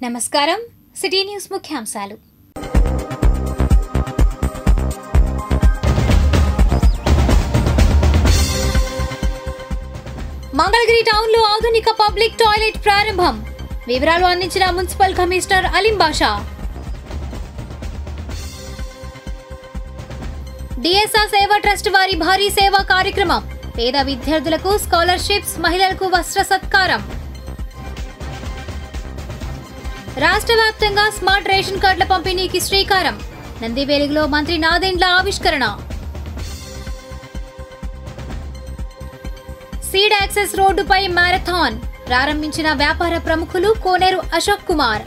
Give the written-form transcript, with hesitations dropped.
నమస్కారం city news ముఖ్యాంశాలు Mangalagiri town లో ఆధునిక పబ్లిక్ టాయిలెట్ ప్రారంభం వివరాలు అందించిన మున్సిపల్ కమిషనర్ అలీం బాషా డిఎస్ఆర్ సేవా ట్రస్ట్ వారి భారీ సేవా కార్యక్రమం పేద విద్యార్థులకు స్కాలర్షిప్స్ మహిళలకు వస్త్ర సత్కారం రాష్ట్ర వ్యాప్తంగా స్మార్ట్ రేషన్ కార్డుల పంపిణీకి శ్రీకారం నందివేలుగులో మంత్రి నాదెండ్ల ఆవిష్కరణ సీడ్ యాక్సెస్ రోడ్డుపై మ్యారథాన్ ప్రారంభించిన వ్యాపార ప్రముఖులు కోనేరు అశోక్ కుమార్